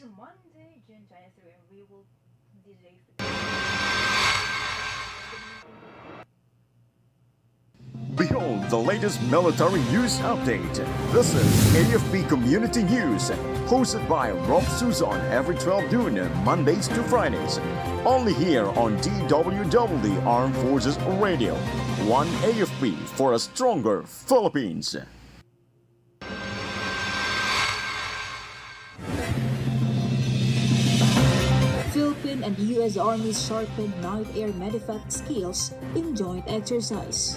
is Monday, June 23, and we will DJ. Behold the latest military news update. This is AFP Community News, hosted by Rob Suzon every 12 noon, Mondays to Fridays. Only here on DWDD Armed Forces Radio. One AFP for a stronger Philippines. Philippine and U.S. Army sharpened night air medevac skills in joint exercise.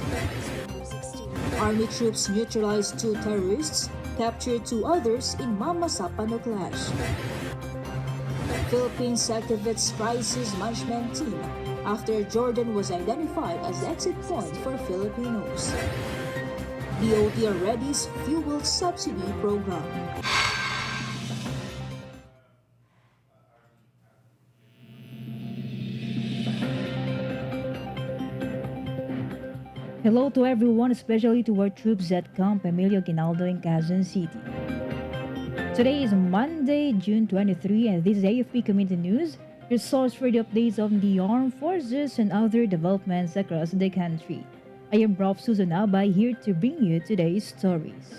Army troops neutralized 2 terrorists, captured 2 others in Mama Sapano clash. Philippines activates crisis management team after Jordan was identified as exit point for Filipinos. DOT readies fuel subsidy program. Hello to everyone, especially to our troops at Camp Emilio Ginaldo in Quezon City. Today is Monday, June 23, and this is AFP Community News, your source for the updates on the armed forces and other developments across the country. I am Prof. Susan Abay, here to bring you today's stories.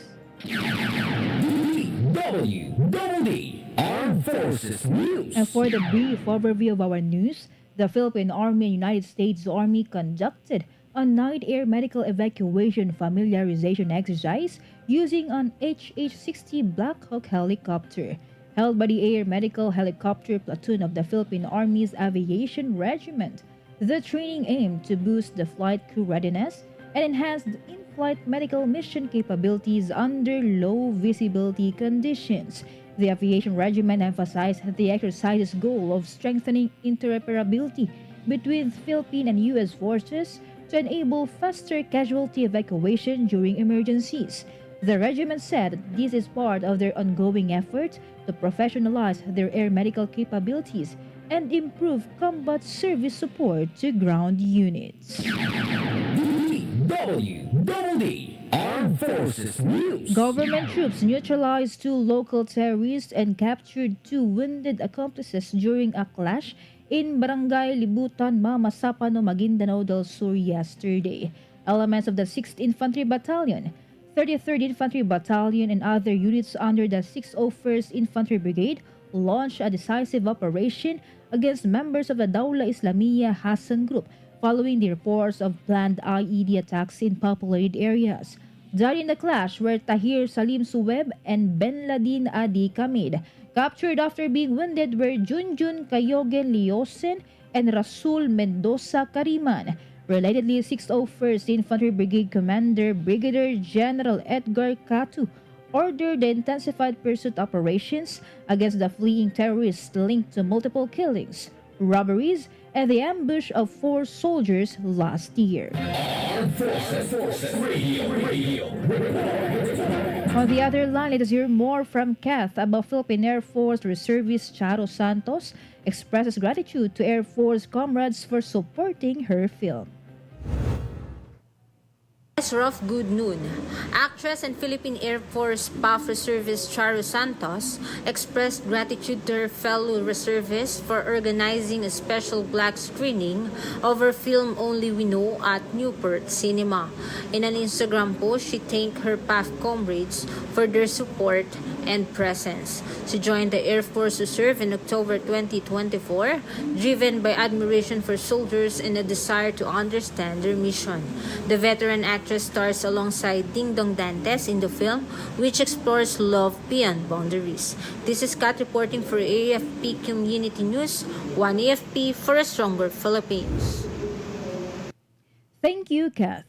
DWDD Armed Forces News. And for the brief overview of our news, the Philippine Army and United States Army conducted a night air medical evacuation familiarization exercise using an HH-60 Black Hawk helicopter, held by the Air Medical Helicopter Platoon of the Philippine Army's Aviation Regiment. The training aimed to boost the flight crew readiness and enhance the in-flight medical mission capabilities under low visibility conditions. The Aviation Regiment emphasized the exercise's goal of strengthening interoperability between Philippine and U.S. forces to enable faster casualty evacuation during emergencies. The regiment said this is part of their ongoing effort to professionalize their air medical capabilities and improve combat service support to ground units. DWDD Armed Forces News. Government troops neutralized 2 local terrorists and captured 2 wounded accomplices during a clash in Barangay Libutan, Mama Sapano, Maguindanao del Sur yesterday. Elements of the 6th Infantry Battalion, 33rd Infantry Battalion, and other units under the 601st Infantry Brigade launched a decisive operation against members of the Dawla Islamiyah Hassan Group following the reports of planned IED attacks in populated areas. Died in the clash were Tahir Salim Suweb and Ben Ladin Adi Kamid. Captured after being wounded were Junjun Kayogen Liosen and Rasul Mendoza Kariman. Relatedly, 601st Infantry Brigade Commander Brigadier General Edgar Katu ordered the intensified pursuit operations against the fleeing terrorists linked to multiple killings, robberies, and the ambush of 4 soldiers last year. Armed Forces Radio. On the other line, let us hear more from Kath about Philippine Air Force Reservist Charo Santos expresses gratitude to Air Force comrades for supporting her film. Rough good noon. Actress and Philippine Air Force PAF reservist Charo Santos expressed gratitude to her fellow reservists for organizing a special black screening of her film Only We Know at Newport Cinema. In an Instagram post, she thanked her PAF comrades for their support and presence. She joined the Air Force to serve in October 2024, driven by admiration for soldiers and a desire to understand their mission. The veteran actress stars alongside Ding Dong Dantes in the film, which explores love beyond boundaries. This is Kat reporting for AFP Community News, one AFP for a stronger Philippines. Thank you, Kath.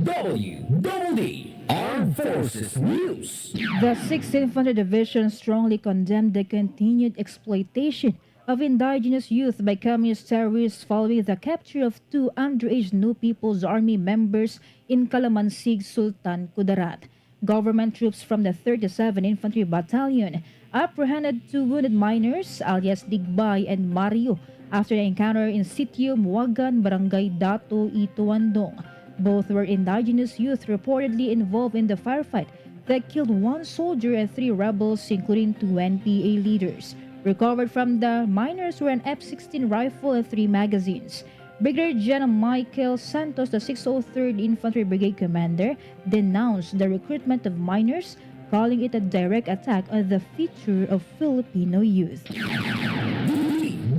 DWDD Armed Forces News. The 6th Infantry Division strongly condemned the continued exploitation of indigenous youth by communist terrorists following the capture of 2 underage New People's Army members in Calamansig, Sultan Kudarat. Government troops from the 37th Infantry Battalion apprehended 2 wounded minors, alias Digbay and Mario, after an encounter in Sitio Muagan, Barangay Dato, Ituandong. Both were indigenous youth reportedly involved in the firefight that killed one soldier and 3 rebels, including 2 NPA leaders. Recovered from the miners were an F-16 rifle and 3 magazines. Brigadier General Michael Santos, the 603rd Infantry Brigade Commander, denounced the recruitment of miners, calling it a direct attack on the future of Filipino youth.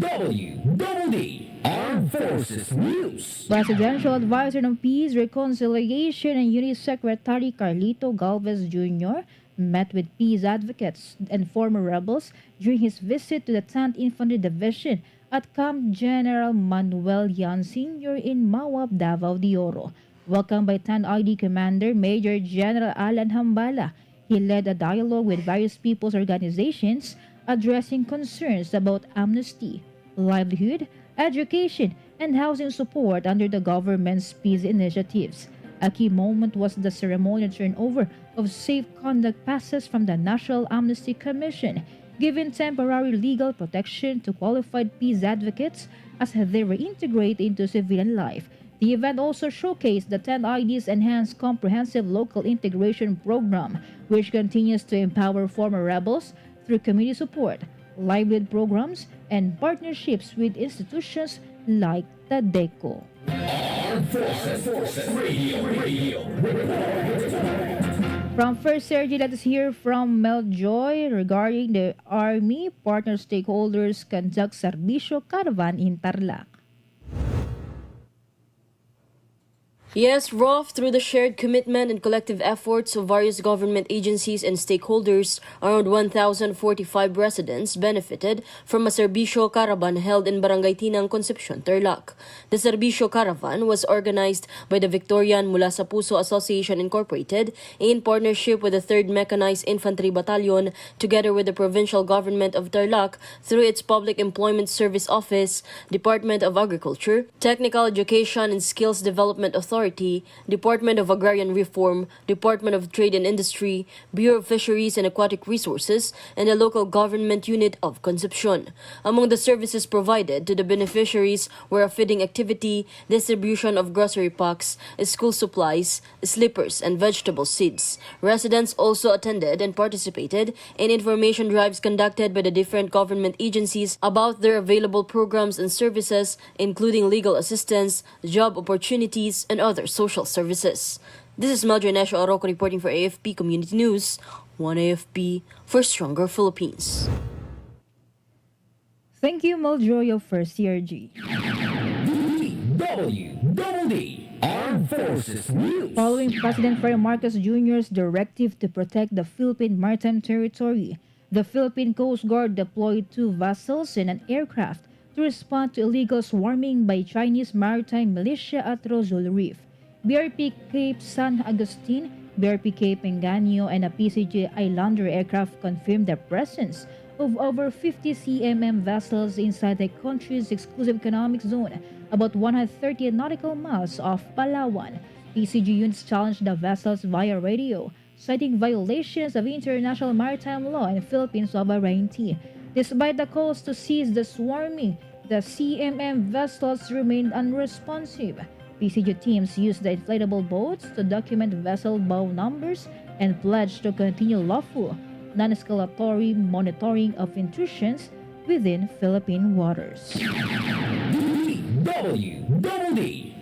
DWDD Armed Forces News. Presidential Advisor on Peace, Reconciliation and Unity Secretary Carlito Galvez Jr. met with peace advocates and former rebels during his visit to the 10th Infantry Division at Camp General Manuel Yan Sr. in Mawab, Davao de Oro. Welcomed by 10th ID Commander Major General Alan Hambala, he led a dialogue with various people's organizations addressing concerns about amnesty, livelihood, education, and housing support under the government's peace initiatives. A key moment was the ceremonial turnover of safe conduct passes from the National Amnesty Commission, giving temporary legal protection to qualified peace advocates as they reintegrate into civilian life. The event also showcased the 10 ID's enhanced comprehensive local integration program, which continues to empower former rebels through community support, livelihood programs, and partnerships with institutions like the DECO. Armed Forces Radio. From First Sergi, let us hear from Mel Joy regarding the Army partner stakeholders conduct Serbisyo Caravan in Tarlac. Yes, Rolf, through the shared commitment and collective efforts of various government agencies and stakeholders, around 1,045 residents benefited from a Serbisyo Caravan held in Barangay Tinang, Concepcion, Tarlac. The Serbisyo Caravan was organized by the Victorian Mula sa Puso Association Incorporated in partnership with the 3rd Mechanized Infantry Battalion together with the provincial government of Tarlac through its Public Employment Service Office, Department of Agriculture, Technical Education and Skills Development Authority, Department of Agrarian Reform, Department of Trade and Industry, Bureau of Fisheries and Aquatic Resources, and the local government unit of Concepcion. Among the services provided to the beneficiaries were a feeding activity, distribution of grocery packs, school supplies, slippers, and vegetable seeds. Residents also attended and participated in information drives conducted by the different government agencies about their available programs and services, including legal assistance, job opportunities, and other social services. This is Meldra Nesho Arroco reporting for AFP Community News, 1 AFP for Stronger Philippines. Thank you, Meljoy of First CRG. DWDD Armed Forces News. Following President Ferdinand Marcos Jr.'s directive to protect the Philippine Maritime territory, the Philippine Coast Guard deployed 2 vessels and an aircraft to respond to illegal swarming by Chinese maritime militia at Rosol Reef. BRP Cape San Agustin, BRP Cape Engaño, and a PCG Islander aircraft confirmed the presence of over 50 CMM vessels inside the country's exclusive economic zone, about 130 nautical miles off Palawan. PCG units challenged the vessels via radio, citing violations of international maritime law and Philippine sovereignty. Despite the calls to cease the swarming, the CMM vessels remained unresponsive. PCG teams used the inflatable boats to document vessel bow numbers and pledged to continue lawful, non-escalatory monitoring of intrusions within Philippine waters. DWDD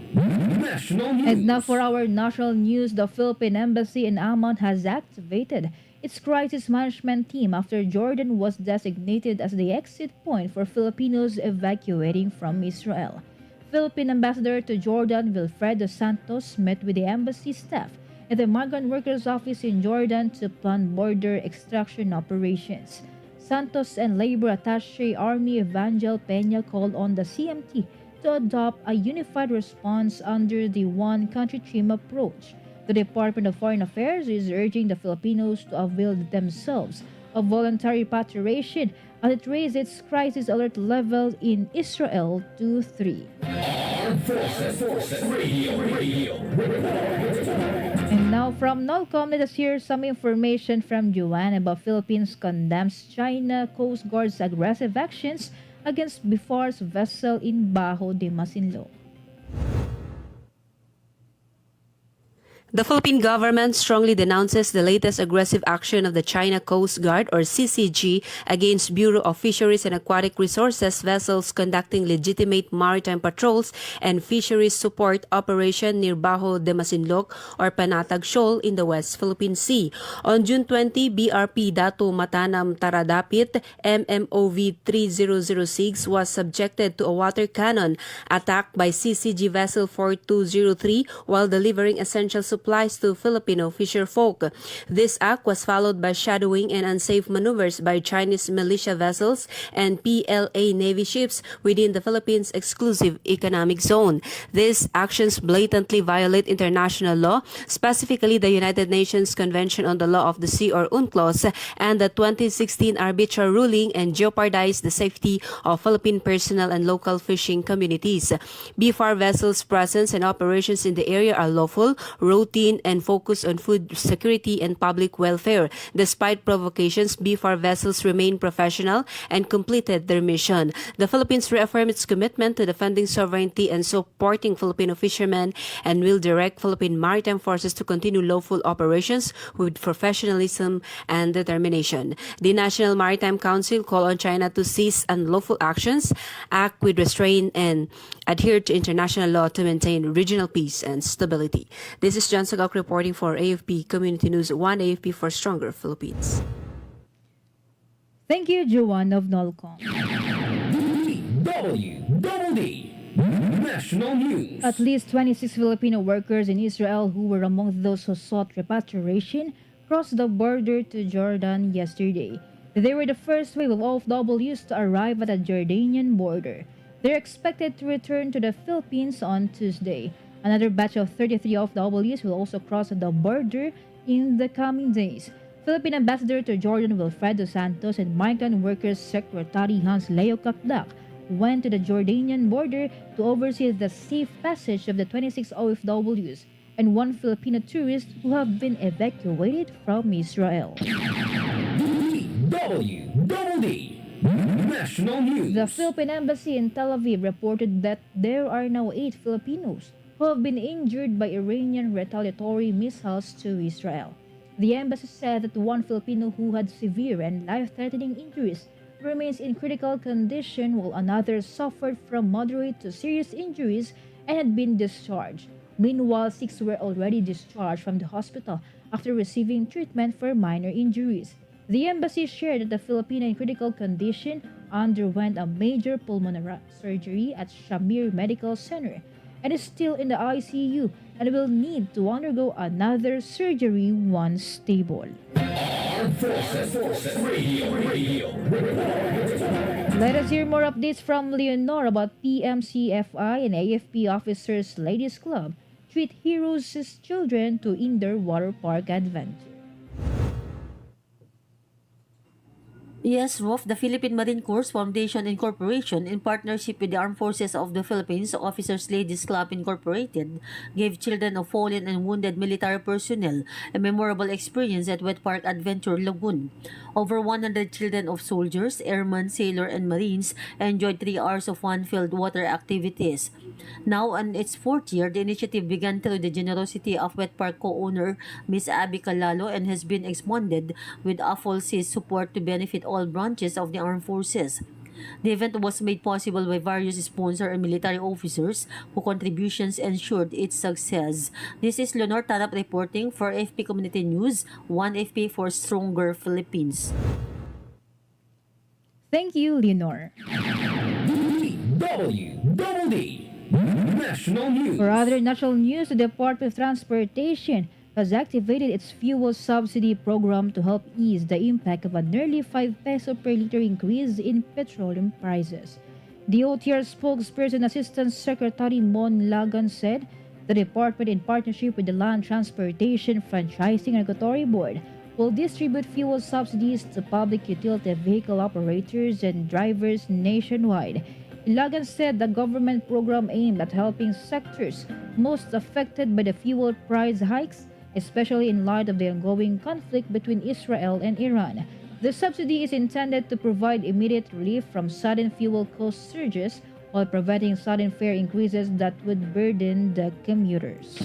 National News. And now for our national news, the Philippine Embassy in Amman has activated its crisis management team after Jordan was designated as the exit point for Filipinos evacuating from Israel. Philippine Ambassador to Jordan Wilfredo Santos met with the embassy staff at the Migrant Workers Office in Jordan to plan border extraction operations. Santos and Labor Attaché Army Evangel Peña called on the CMT to adopt a unified response under the One Country Team approach. The Department of Foreign Affairs is urging the Filipinos to avail themselves of voluntary repatriation as it raised its crisis alert level in Israel to 3. Armed Forces Radio. And now from NOLCOM, let us hear some information from Juan about Philippines condemns China Coast Guard's aggressive actions against BIFAR's vessel in Bajo de Masinloc. The Philippine government strongly denounces the latest aggressive action of the China Coast Guard or CCG against Bureau of Fisheries and Aquatic Resources vessels conducting legitimate maritime patrols and fisheries support operation near Bajo de Masinloc or Panatag Shoal in the West Philippine Sea. On June 20, BRP Datu Matanam Taradapit MMOV 3006 was subjected to a water cannon attack by CCG vessel 4203 while delivering essential supplies to Filipino fisherfolk. This act was followed by shadowing and unsafe maneuvers by Chinese militia vessels and PLA Navy ships within the Philippines' exclusive economic zone. These actions blatantly violate international law, specifically the United Nations Convention on the Law of the Sea or UNCLOS and the 2016 arbitral ruling, and jeopardize the safety of Philippine personnel and local fishing communities. BFAR vessels' presence and operations in the area are lawful, routine, and focused on food security and public welfare. Despite provocations, BFAR vessels remain professional and completed their mission. The Philippines reaffirmed its commitment to defending sovereignty and supporting Filipino fishermen and will direct Philippine Maritime Forces to continue lawful operations with professionalism and determination. The National Maritime Council called on China to cease unlawful actions, act with restraint, and adhere to international law to maintain regional peace and stability. This is John Sagok reporting for AFP Community News 1 AFP for Stronger Philippines. Thank you, Joanne of Nolcom. DWDD National News. At least 26 Filipino workers in Israel who were among those who sought repatriation crossed the border to Jordan yesterday. They were the first wave of OFWs to arrive at the Jordanian border. They're expected to return to the Philippines on Tuesday. Another batch of 33 OFWs will also cross the border in the coming days. Philippine Ambassador to Jordan Wilfredo Santos and Migrant Workers Secretary Hans Leo Kakdak went to the Jordanian border to oversee the safe passage of the 26 OFWs and one Filipino tourist who have been evacuated from Israel. DWDD National News. The Philippine Embassy in Tel Aviv reported that there are now 8 Filipinos who have been injured by Iranian retaliatory missiles to Israel. The embassy said that one Filipino who had severe and life-threatening injuries remains in critical condition while another suffered from moderate to serious injuries and had been discharged. Meanwhile, 6 were already discharged from the hospital after receiving treatment for minor injuries. The embassy shared that the Filipino in critical condition underwent a major pulmonary surgery at Shamir Medical Center and is still in the ICU and will need to undergo another surgery once stable. Armed Forces Radio. Let us hear more updates from Leonor about PMCFI and AFP Officers Ladies Club treat heroes as children to indoor water park adventure. Yes, Rolf, the Philippine Marine Corps Foundation Incorporation, in partnership with the Armed Forces of the Philippines Officers Ladies Club Incorporated, gave children of fallen and wounded military personnel a memorable experience at Wet Park Adventure Lagoon. Over 100 children of soldiers, airmen, sailors, and marines enjoyed 3 hours of fun-filled water activities. Now, in its 4th year, the initiative began through the generosity of Wet Park co-owner Ms. Abby Calalo and has been expanded with AFOLC's support to benefit all branches of the armed forces. The event was made possible by various sponsors and military officers whose contributions ensured its success. This is Leonor Tarap reporting for AFP Community News, 1 AFP for Stronger Philippines. Thank you, Leonor. DWDD National News. For other national news, the Department of Transportation has activated its fuel subsidy program to help ease the impact of a nearly 5 peso per liter increase in petroleum prices. The OTR spokesperson Assistant Secretary Mon Lagan said the department, in partnership with the Land Transportation Franchising and Regulatory Board, will distribute fuel subsidies to public utility vehicle operators and drivers nationwide. Lagan said the government program aimed at helping sectors most affected by the fuel price hikes, especially in light of the ongoing conflict between Israel and Iran. The subsidy is intended to provide immediate relief from sudden fuel cost surges while preventing sudden fare increases that would burden the commuters.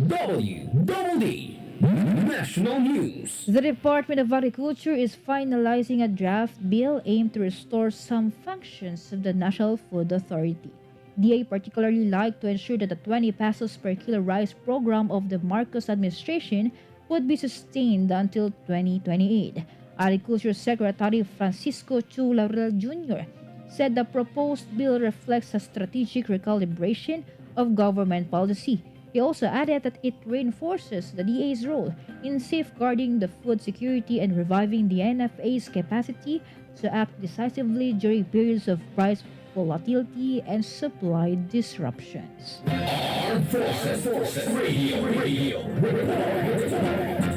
DWDD National News. The Department of Agriculture is finalizing a draft bill aimed to restore some functions of the National Food Authority. DA particularly like to ensure that the 20 pesos per kilo rice program of the Marcos administration would be sustained until 2028. Agriculture Secretary Francisco Chu Laurel Jr. said the proposed bill reflects a strategic recalibration of government policy. He also added that it reinforces the DA's role in safeguarding the food security and reviving the NFA's capacity to act decisively during periods of price volatility and supply disruptions. Armed Forces Radio.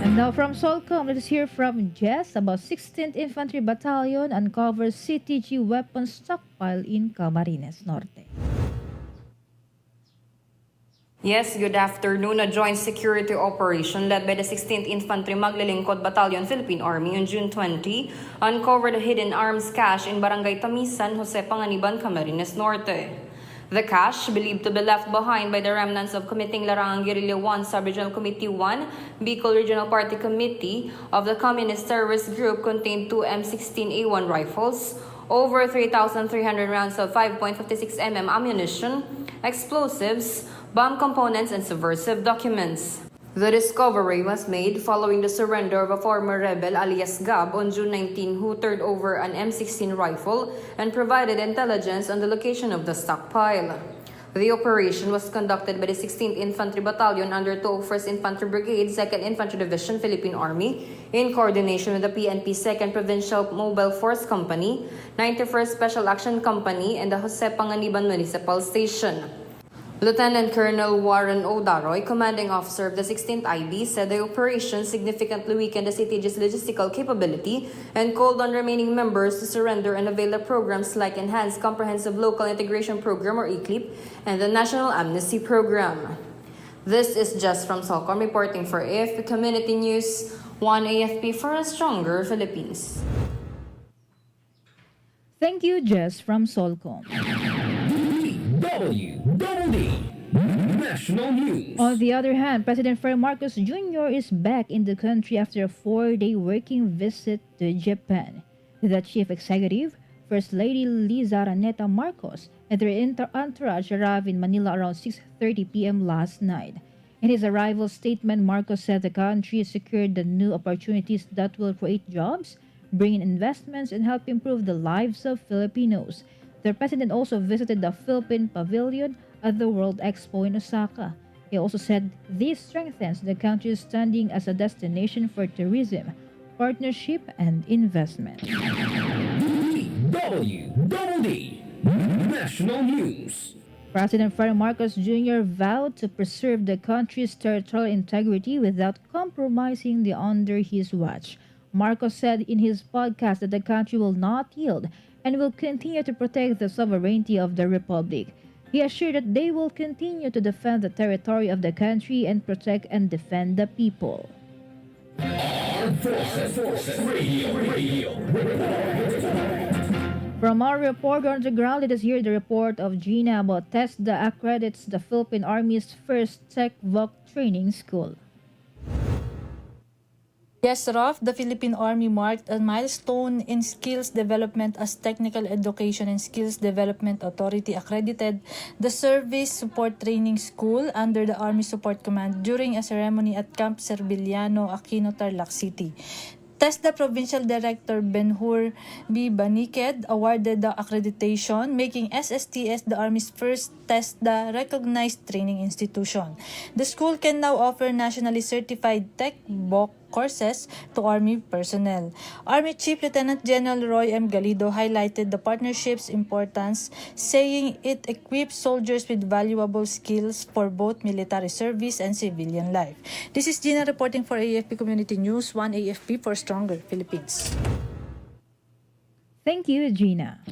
And now from Solcom, let us hear from Jess about 16th Infantry Battalion uncovers CTG weapons stockpile in Camarines Norte. Yes, good afternoon. A joint security operation led by the 16th Infantry Maglilingkod Battalion, Philippine Army on June 20 uncovered a hidden arms cache in Barangay Tamisan, Jose Panganiban, Camarines Norte. The cache, believed to be left behind by the remnants of Committing Larangang Guerrilla 1 Sub-Regional Committee 1, Bicol Regional Party Committee of the Communist Terrorist Group, contained 2 M16A1 rifles, over 3,300 rounds of 5.56 mm ammunition, explosives, bomb components, and subversive documents. The discovery was made following the surrender of a former rebel alias Gab on June 19 who turned over an M16 rifle and provided intelligence on the location of the stockpile. The operation was conducted by the 16th Infantry Battalion under 201st Infantry Brigade, 2nd Infantry Division, Philippine Army, in coordination with the PNP 2nd Provincial Mobile Force Company, 91st Special Action Company, and the Jose Panganiban Municipal Station. Lieutenant Colonel Warren O. Daroy, commanding officer of the 16th IB, said the operation significantly weakened the CTG's logistical capability and called on remaining members to surrender and avail of programs like Enhanced Comprehensive Local Integration Program or ECLIP and the National Amnesty Program. This is Just from Solcom reporting for AFP Community News, 1 AFP for a stronger Philippines. Thank you, Jess from Solcom. DWDD National News. On the other hand, President Ferdinand Marcos Jr. is back in the country after a 4-day working visit to Japan. The chief executive, First Lady Liza Raneta Marcos, and their entourage arrived in Manila around 6:30 p.m. last night. In his arrival statement, Marcos said the country secured the new opportunities that will create jobs, bring in investments, and help improve the lives of Filipinos. The president also visited the Philippine Pavilion at the World Expo in Osaka. He also said this strengthens the country's standing as a destination for tourism, partnership, and investment. DWDD National News. President Ferdinand Marcos Jr. vowed to preserve the country's territorial integrity without compromising the under his watch. Marcos said in his podcast that the country will not yield and will continue to protect the sovereignty of the Republic. He assured that they will continue to defend the territory of the country and protect and defend the people. Armed Forces Radio. From our reporter on the ground, let us hear the report of Gina about test that accredits the Philippine Army's first Tech VOC training school. Yes, Raf, the Philippine Army marked a milestone in skills development as Technical Education and Skills Development Authority accredited the Service Support Training School under the Army Support Command during a ceremony at Camp Serbiliano, Aquino, Tarlac City. TESDA Provincial Director Benhur B. Baniked awarded the accreditation, making SSTS the Army's first TESDA recognized training institution. The school can now offer nationally certified Tech VOC courses to Army personnel. Army Chief Lieutenant General Roy M. Galido highlighted the partnership's importance, saying it equips soldiers with valuable skills for both military service and civilian life. This is Gina reporting for AFP Community News, 1 AFP for Stronger Philippines. Thank you, Gina.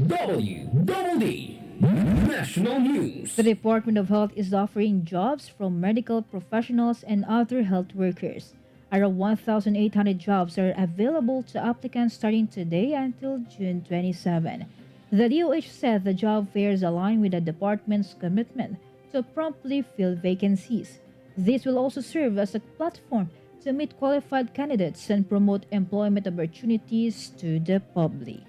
DWDD National News. The Department of Health is offering jobs from medical professionals and other health workers. Around 1,800 jobs are available to applicants starting today until June 27. The DOH said the job fairs align with the department's commitment to promptly fill vacancies. This will also serve as a platform to meet qualified candidates and promote employment opportunities to the public.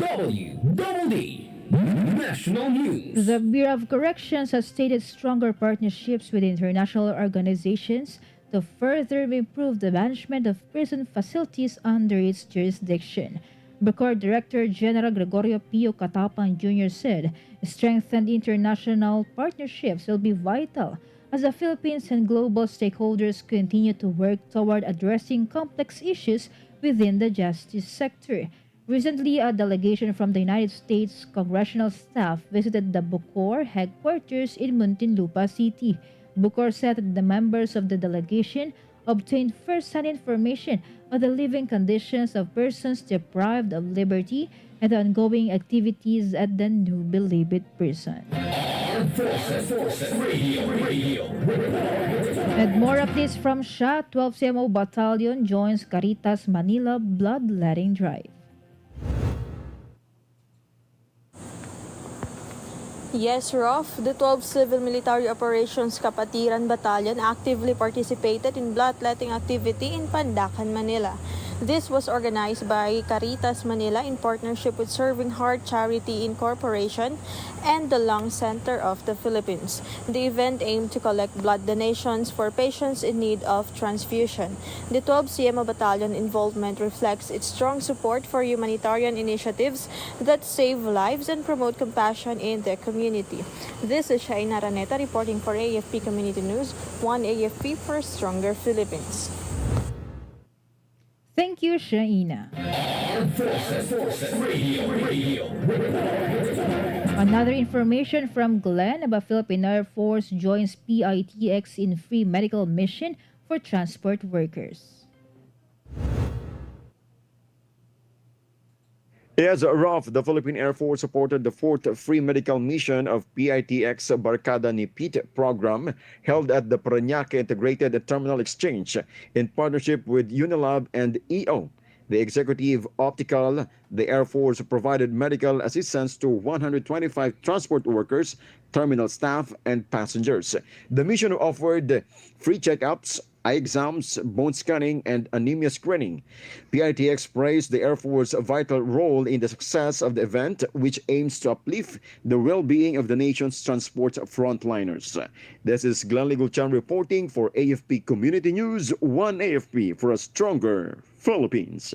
DWDD National News. The Bureau of Corrections has stated stronger partnerships with international organizations to further improve the management of prison facilities under its jurisdiction. BUCOR Director General Gregorio Pio Catapang Jr. said strengthened international partnerships will be vital as the Philippines and global stakeholders continue to work toward addressing complex issues within the justice sector. Recently, a delegation from the United States congressional staff visited the BUCOR headquarters in Muntinlupa City. BUCOR said that the members of the delegation obtained first-hand information on the living conditions of persons deprived of liberty and the ongoing activities at the new Bilibid prison. Armed Forces Radio. And more updates from SHA, 12 CMO Battalion joins Caritas Manila Bloodletting Drive. Yes, Rof, the 12 Civil Military Operations Kapatiran Battalion actively participated in bloodletting activity in Pandacan, Manila. This was organized by Caritas Manila in partnership with Serving Heart Charity Incorporation and the Lung Center of the Philippines. The event aimed to collect blood donations for patients in need of transfusion. The 12 CMO Battalion involvement reflects its strong support for humanitarian initiatives that save lives and promote compassion in the community. This is Shaina Raneta reporting for AFP Community News, 1 AFP for Stronger Philippines. Thank you, Shaina. Armed Forces Radio. Another information from Glenn about Philippine Air Force joins PITX in free medical mission for transport workers. As Rough, the Philippine Air Force supported the 4th free medical mission of PITX Barkada ni Pete program held at the Parañaque Integrated Terminal Exchange in partnership with Unilab and EO. The Executive Optical, the Air Force provided medical assistance to 125 transport workers, terminal staff, and passengers. The mission offered free checkups, eye exams, bone scanning, and anemia screening. PITX praised the Air Force's vital role in the success of the event, which aims to uplift the well-being of the nation's transport frontliners. This is Glenn Ligulchan reporting for AFP Community News, 1 AFP for a stronger Philippines.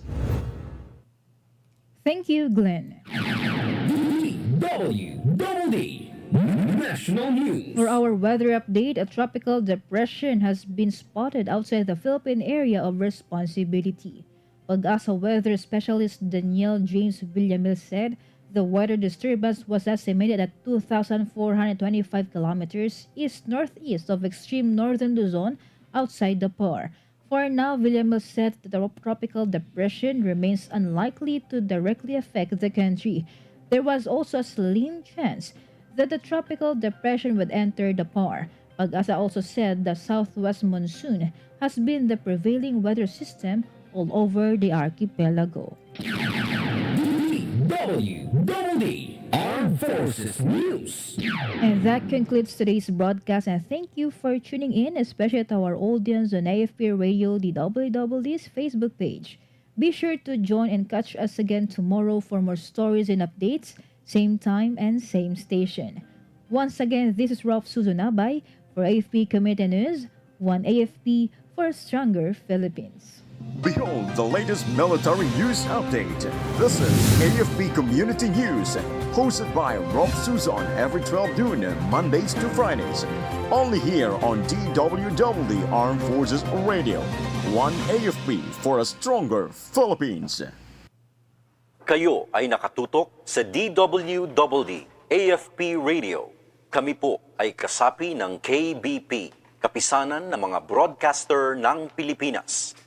Thank you, Glenn. DWDD National News. For our weather update, a tropical depression has been spotted outside the Philippine area of responsibility. Pag-asa weather specialist Daniel James Villamil said the weather disturbance was estimated at 2,425 kilometers east-northeast of extreme northern Luzon outside the PAR. For now, Villamil said that the tropical depression remains unlikely to directly affect the country. There was also a slim chance that the tropical depression would enter the PAR. Pag-asa also said the southwest monsoon has been the prevailing weather system all over the archipelago. DWDD Armed Forces News. And that concludes today's broadcast, and thank you for tuning in, especially to our audience on AFP Radio DWDD's Facebook page. Be sure to join and catch us again tomorrow for more stories and updates, same time and same station. Once again, this is Ralph Suzunabay for AFP Community News, 1 AFP for a stronger Philippines. Behold the latest military news update. This is AFP Community News, hosted by Rob Suzon every 12 noon, Mondays to Fridays. Only here on DWDD Armed Forces Radio. 1 AFP for a stronger Philippines. Kayo ay nakatutok sa DWDD AFP Radio. Kami po ay kasapi ng KBP, Kapisanan ng mga Broadcaster ng Pilipinas.